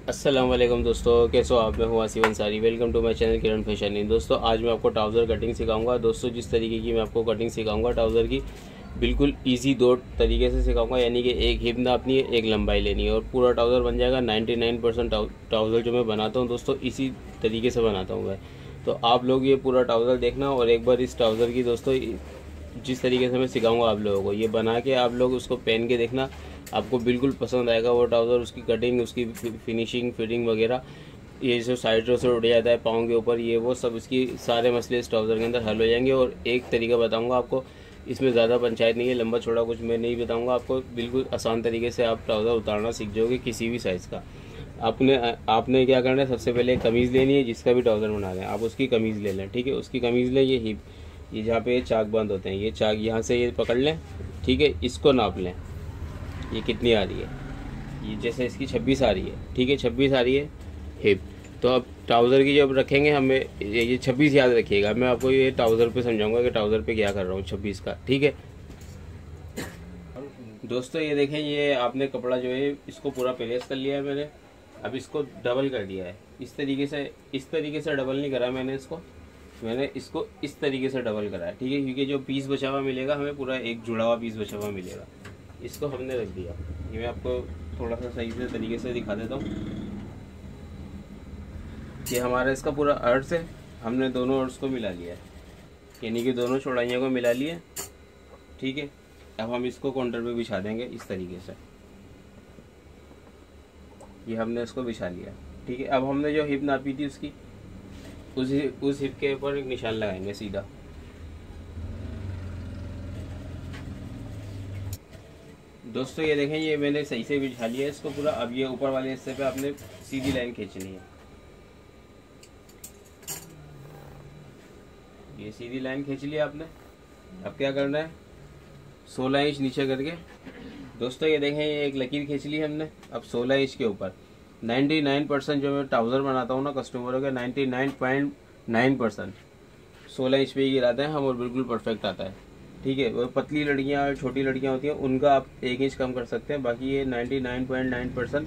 अस्सलाम वालेकुम दोस्तों, कैसे हो आप? मैं हूँ Asif Ansari. Welcome to my channel Kiran fashion in. दोस्तों आज मैं आपको ट्राउज़र कटिंग सिखाऊंगा। दोस्तों जिस तरीके की मैं आपको कटिंग सिखाऊंगा ट्राउज़र की, बिल्कुल इजी दो तरीके से सिखाऊंगा। यानी कि एक हिप नापनी है, एक लंबाई लेनी है और पूरा ट्राउज़र बन जाएगा। 99% ट्राउज़र जो मैं बनाता हूँ दोस्तों इसी तरीके से बनाता हूँ मैं। तो आप लोग ये पूरा ट्राउज़र देखना और एक बार इस ट्राउज़र की दोस्तों जिस तरीके से मैं सिखाऊंगा आप लोगों को, ये बना के आप लोग उसको पहन के देखना, आपको बिल्कुल पसंद आएगा वो ट्राउज़र। उसकी कटिंग, उसकी फिनिशिंग, फिटिंग वगैरह, ये जो साइडों से उड़ जाता है पाँव के ऊपर, ये वो सब इसकी सारे मसले इस ट्राउज़र के अंदर हल हो जाएंगे। और एक तरीका बताऊंगा आपको, इसमें ज़्यादा पंचायत नहीं है, लंबा छोड़ा कुछ मैं नहीं बताऊंगा आपको। बिल्कुल आसान तरीके से आप ट्राउज़र उतारना सीख जाओगे किसी भी साइज़ का। आपने क्या करना है, सबसे पहले कमीज़ लेनी है। जिसका भी ट्राउज़र बना रहे हैं आप उसकी कमीज़ ले लें, ठीक है। उसकी कमीज़ लें, ये हिप, ये जहाँ पे ये चाक बंद होते हैं, ये चाक यहाँ से ये पकड़ लें, ठीक है। इसको नाप लें, ये कितनी आ रही है। ये जैसे इसकी 26 आ रही है, ठीक है, 26 आ रही है हिप। तो अब ट्राउज़र की जब रखेंगे हमें ये 26 याद रखिएगा। मैं आपको ये ट्राउज़र पे समझाऊंगा कि ट्राउज़र पे क्या कर रहा हूँ 26 का, ठीक है। दोस्तों ये देखें, ये आपने कपड़ा जो है इसको पूरा प्रेस कर लिया है मैंने। अब इसको डबल कर दिया है इस तरीके से डबल नहीं करा मैंने इसको इस तरीके से डबल करा है, ठीक है। क्योंकि जो पीस बचा हुआ मिलेगा हमें, पूरा एक जुड़ा हुआ पीस बचा हुआ मिलेगा, इसको हमने रख दिया। ये मैं आपको थोड़ा सा सही से तरीके से दिखा देता हूँ। ये हमारा इसका पूरा अर्थ है, हमने दोनों अर्थ को मिला लिया है, यानी कि दोनों चौड़ाइयों को मिला लिया, ठीक है। अब हम इसको काउंटर पे बिछा देंगे इस तरीके से। ये हमने इसको बिछा लिया, ठीक है। अब हमने जो हिप नापी थी उसकी, उस हिप के ऊपर एक निशान लगाएंगे सीधा। दोस्तों ये देखें, ये मैंने सही से बिछा लिया है इसको पूरा। अब ये ऊपर वाले हिस्से पे आपने सीधी लाइन खींचनी है, ये सीधी लाइन खींच लिया आपने। अब क्या करना है, 16 इंच नीचे करके दोस्तों ये देखें, ये एक लकीर खींच ली हमने। अब 16 इंच के ऊपर 99% जो मैं ट्राउज़र बनाता हूँ ना कस्टमरों के, 99.9% 16 इंच पे ही गिराते हैं हम और बिल्कुल परफेक्ट आता है, ठीक है। वो पतली लड़कियाँ, छोटी लड़कियाँ होती हैं, उनका आप 1 इंच कम कर सकते हैं। बाकी ये 99.9%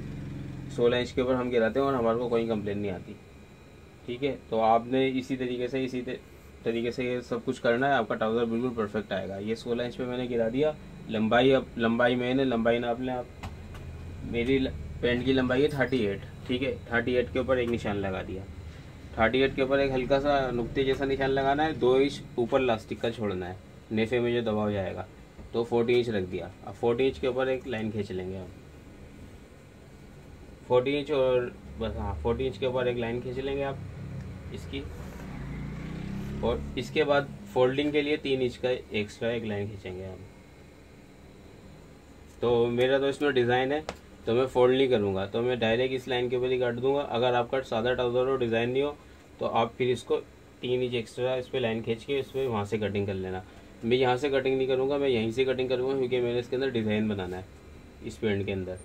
16 इंच के ऊपर हम गिराते हैं और हमारे को कोई कंप्लेन नहीं आती, ठीक है। तो आपने इसी तरीके से ये सब कुछ करना है, आपका ट्राउज़र बिल्कुल परफेक्ट आएगा। ये 16 इंच पे मैंने गिरा दिया। लंबाई, अब लंबाई लंबाई नाप लें आप। मेरी पैंट की लंबाई है 38, ठीक है। 38 के ऊपर एक निशान लगा दिया। 38 के ऊपर एक हल्का सा नुक्ते जैसा निशान लगाना है। 2 इंच ऊपर लास्टिक का छोड़ना है, नेफे में जो दबाव जाएगा। तो 40 इंच रख दिया। अब 40 इंच के ऊपर एक लाइन खींच लेंगे हम, 40 इंच, और बस हाँ 40 इंच के ऊपर एक लाइन खींच लेंगे आप इसकी। और इसके बाद फोल्डिंग के लिए 3 इंच का एक्स्ट्रा एक लाइन खींचेंगे हम। तो मेरा तो इसमें डिज़ाइन है, तो मैं फोल्ड नहीं करूँगा, तो मैं डायरेक्ट इस लाइन के ऊपर ही काट दूंगा। अगर आपका सादा ट्राउज़र हो, डिज़ाइन नहीं हो, तो आप फिर इसको 3 इंच एक्स्ट्रा इस पर लाइन खींच के इस पर वहाँ से कटिंग कर लेना। मैं यहाँ से कटिंग नहीं करूँगा, मैं यहीं से कटिंग करूँगा, क्योंकि मैंने इसके अंदर डिज़ाइन बनाना है इस पैंट के अंदर।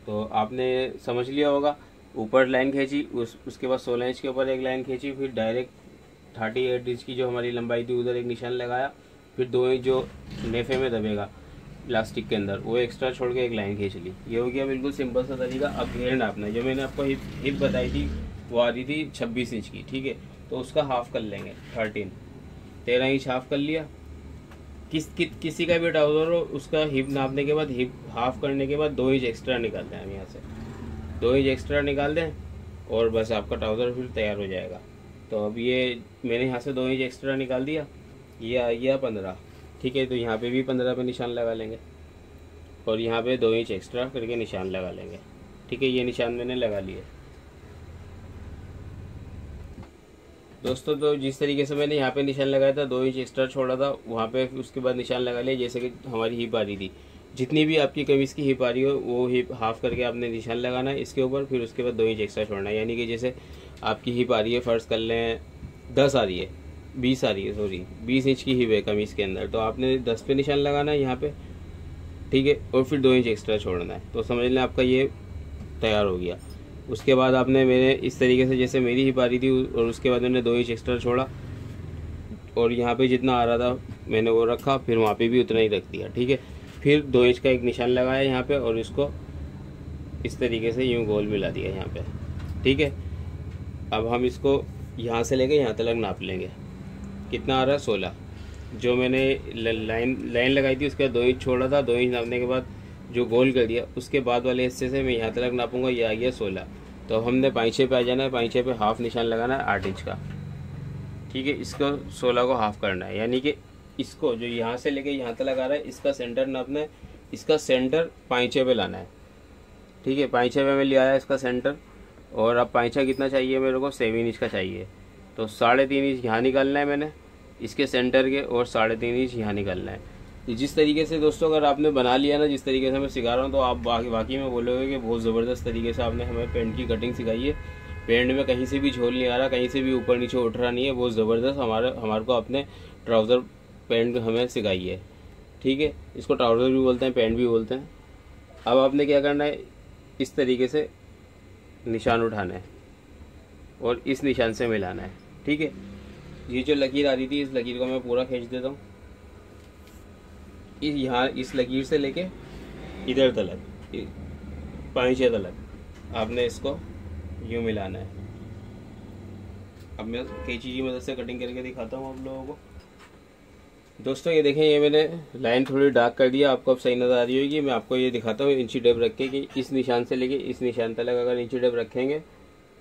तो आपने समझ लिया होगा। ऊपर लाइन खींची, उसके बाद 16 इंच के ऊपर एक लाइन खींची, फिर डायरेक्ट 38 इंच की जो हमारी लंबाई थी उधर एक निशान लगाया, फिर 2 इंच जो नेफे में दबेगा प्लास्टिक के अंदर वो एक्स्ट्रा छोड़ के एक लाइन खींच ली। ये हो गया बिल्कुल सिंपल सा तरीका। अब घेर नापना है। जो मैंने आपको हिप बताई थी वो आ रही थी 26 इंच की, ठीक है। तो उसका हाफ कर लेंगे, 13 इंच हाफ कर लिया। किसी का भी ट्राउज़र हो, उसका हिप नापने के बाद, हिप हाफ करने के बाद 2 इंच एक्स्ट्रा निकालते हैं हम यहाँ से। 2 इंच एक्स्ट्रा निकाल दें और बस आपका ट्राउज़र फिर तैयार हो जाएगा। तो अब ये मैंने यहाँ से 2 इंच एक्स्ट्रा निकाल दिया, ये आ गया 15, ठीक है। तो यहाँ पे भी 15 पे निशान लगा लेंगे और यहाँ पे 2 इंच एक्स्ट्रा करके निशान लगा लेंगे, ठीक है। ये निशान मैंने लगा लिए दोस्तों। तो जिस तरीके से मैंने यहाँ पे निशान लगाया था, 2 इंच एक्स्ट्रा छोड़ा था वहाँ पे, उसके बाद निशान लगा लिया। जैसे कि हमारी हिप आ रही थी, जितनी भी आपकी कमीज़ की हिप आ रही हो वो हिप हाफ करके आपने निशान लगाना है इसके ऊपर, फिर उसके बाद 2 इंच एक्स्ट्रा छोड़ना है। यानी कि जैसे आपकी हिप आ रही है, फ़र्ज़ कर लें 10 आ रही है, 20 आ रही है, सॉरी 20 इंच की हिप है कमीज़ के अंदर, तो आपने 10 पे निशान लगाना है यहाँ पे, ठीक है। और फिर 2 इंच एक्स्ट्रा छोड़ना है। तो समझ लें आपका ये तैयार हो गया। उसके बाद आपने, मैंने इस तरीके से जैसे मेरी हिप आ रही थी और उसके बाद मैंने 2 इंच एक्स्ट्रा छोड़ा और यहाँ पे जितना आ रहा था मैंने वो रखा, फिर वहाँ पे भी उतना ही रख दिया, ठीक है। फिर 2 इंच का एक निशान लगाया यहाँ पे और इसको इस तरीके से यूँ गोल मिला दिया यहाँ पे, ठीक है। अब हम इसको यहाँ से लेके यहाँ तक नाप लेंगे, कितना आ रहा है 16। जो मैंने लाइन लगाई थी उसके बाद 2 इंच छोड़ा था, 2 इंच नापने के बाद जो गोल कर दिया उसके बाद वाले हिस्से से मैं यहाँ तक नापूंगा, ये आ गया 16। तो अब हमने पाइछे पे आ जाना है, पाइछे पे हाफ निशान लगाना है 8 इंच का, ठीक है। इसको 16 को हाफ करना है, यानी कि इसको जो यहाँ से लेके यहाँ तक लगा रहा है इसका सेंटर नापना है, इसका सेंटर पाइछे पे लाना है, ठीक है। पाइछे पे मैं ले आया इसका सेंटर, और अब पाइछा कितना चाहिए मेरे को 7 इंच का चाहिए, तो 3.5 इंच यहाँ निकालना है मैंने इसके सेंटर के, और 3.5 इंच यहाँ निकालना है। जिस तरीके से दोस्तों अगर आपने बना लिया ना, जिस तरीके से मैं सिखा रहा हूँ, तो आप वाकई में बोलोगे कि बहुत ज़बरदस्त तरीके से आपने हमें पैंट की कटिंग सिखाई है। पैंट में कहीं से भी झोल नहीं आ रहा, कहीं से भी ऊपर नीचे उठ रहा नहीं है, बहुत ज़बरदस्त हमारे को अपने ट्राउज़र पैंट हमें सिखाई है, ठीक है। इसको ट्राउज़र भी बोलते हैं, पैंट भी बोलते हैं। अब आपने क्या करना है, इस तरीके से निशान उठाना है और इस निशान से मिलाना है, ठीक है। ये जो लकीर आ रही थी, इस लकीर को मैं पूरा खींच देता हूँ, यहाँ इस लकीर से लेके इधर तलक, पाइछे तलक आपने इसको यूँ मिलाना है। अब मैं कैंची की मदद से कटिंग करके दिखाता हूँ आप लोगों को। दोस्तों ये देखें, ये मैंने लाइन थोड़ी डार्क कर दिया, आपको अब सही नज़र आ रही होगी। मैं आपको ये दिखाता हूँ इंची टेप रख के कि इस निशान से लेके इस निशान तक अगर इंची टेप रखेंगे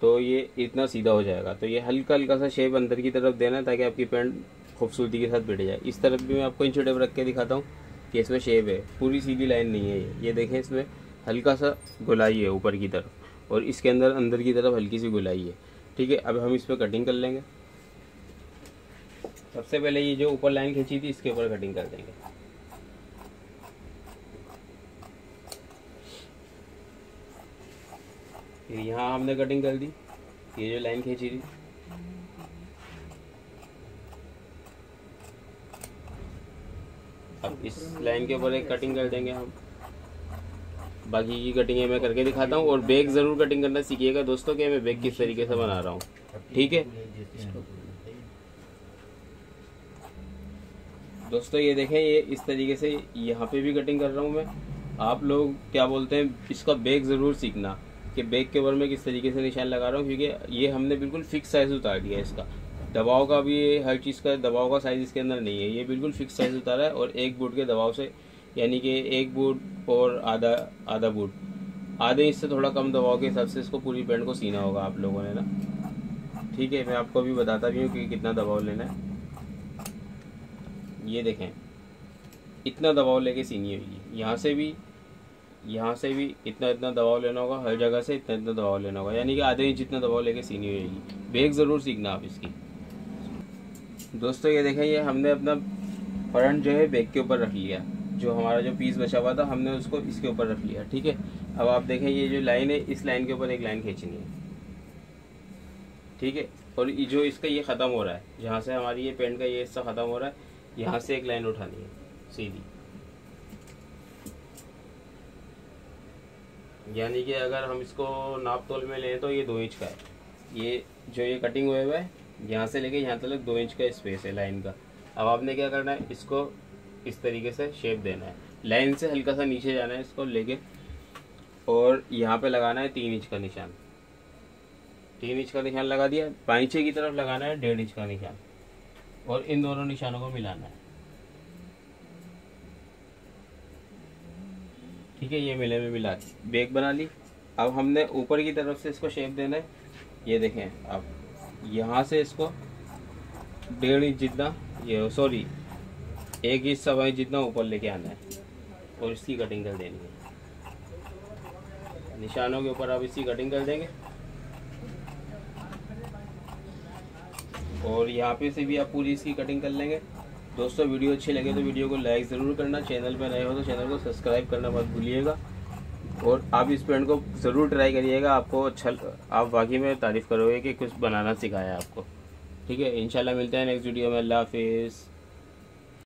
तो ये इतना सीधा हो जाएगा। तो ये हल्का हल्का सा शेप अंदर की तरफ देना है ताकि आपकी पैंट खूबसूरती के साथ बैठ जाए। इस तरफ भी मैं आपको इंची टेप रख के दिखाता हूँ कि इसमें शेप है, पूरी सीधी लाइन नहीं है ये देखें, इसमें हल्का सा गुलाई है ऊपर की तरफ, और इसके अंदर की तरफ हल्की सी गुलाई है, ठीक है। अब हम इस पर कटिंग कर लेंगे। सबसे पहले ये जो ऊपर लाइन खींची थी इसके ऊपर कटिंग कर देंगे। फिर यहाँ हमने कटिंग कर दी, ये जो लाइन खींची थी, अब इस लाइन के ऊपर एक कटिंग कर देंगे हम। बाकी की कटिंग मैं करके दिखाता हूँ, और बैग ज़रूर कटिंग करना सीखिएगा दोस्तों कि मैं बैग किस तरीके से बना रहा हूँ, ठीक है दोस्तों। ये देखें, ये इस तरीके से यहाँ पे भी कटिंग कर रहा हूँ मैं। आप लोग क्या बोलते हैं, इसका बैग ज़रूर सीखना कि बैग के ऊपर मैं किस तरीके से निशान लगा रहा हूँ, क्योंकि ये हमने बिल्कुल फिक्स साइज़ उतार दिया है। इसका दबाव का भी, हर चीज़ का दबाव का साइज़ इसके अंदर नहीं है, ये बिल्कुल फिक्स साइज़ उतारा है। और एक बूट के दबाव से, यानी कि एक बूट और आधा बूट, आधे इंच से थोड़ा कम दबाव के हिसाब से इसको पूरी पैंट को सीना होगा आप लोगों ने ना, ठीक है। मैं आपको भी बताता भी हूँ कि कितना दबाव लेना है। ये देखें, इतना दबाव लेके सीनी होगी, यहाँ से भी इतना दबाव लेना होगा, हर जगह से इतना दबाव लेना होगा, यानी कि आधे इंच जितना दबाव लेके सीनी होगी। बैग ज़रूर सीखना आप इसकी दोस्तों। ये देखें, ये हमने अपना फ्रंट जो है बैग के ऊपर रख लिया, जो हमारा जो पीस बचा हुआ था हमने उसको इसके ऊपर रख लिया, ठीक है। अब आप देखें, ये जो लाइन है, इस लाइन के ऊपर एक लाइन खींचनी है, ठीक है। और जो इसका ये ख़त्म हो रहा है, जहाँ से हमारी ये पैंट का ये हिस्सा ख़त्म हो रहा है, यहाँ से एक लाइन उठानी है सीधी, यानी कि अगर हम इसको नाप तोल में लें तो ये 2 इंच का है। ये जो ये कटिंग हुए हुआ है, यहाँ से लेके यहाँ तक 2 इंच का स्पेस है लाइन का। अब आपने क्या करना है, इसको इस तरीके से शेप देना है, लाइन से हल्का सा नीचे जाना है इसको लेके, और यहाँ पे लगाना है 3 इंच का निशान। 3 इंच का निशान लगा दिया, पाइछे की तरफ लगाना है 1.5 इंच का निशान, और इन दोनों निशानों को मिलाना है, ठीक है। ये मिले में मिला के बैग बना ली। अब हमने ऊपर की तरफ से इसको शेप देना है। ये देखें, अब यहाँ से इसको 1.5 इंच जितना, ये सॉरी 1 इंच सवा इंच जितना ऊपर लेके आना है, और इसकी कटिंग कर देनी है। निशानों के ऊपर आप इसकी कटिंग कर देंगे, और यहाँ पे से भी आप पूरी इसकी कटिंग कर लेंगे। दोस्तों वीडियो अच्छी लगे तो वीडियो को लाइक ज़रूर करना, चैनल पे नए हो तो चैनल को सब्सक्राइब करना मत भूलिएगा, और आप इस पैंट को ज़रूर ट्राई करिएगा। आपको अच्छा, आप वाकई में तारीफ़ करोगे कि कुछ बनाना सिखाया आपको, ठीक है। इंशाल्लाह मिलते हैं नेक्स्ट वीडियो में। अल्लाह हाफिज़।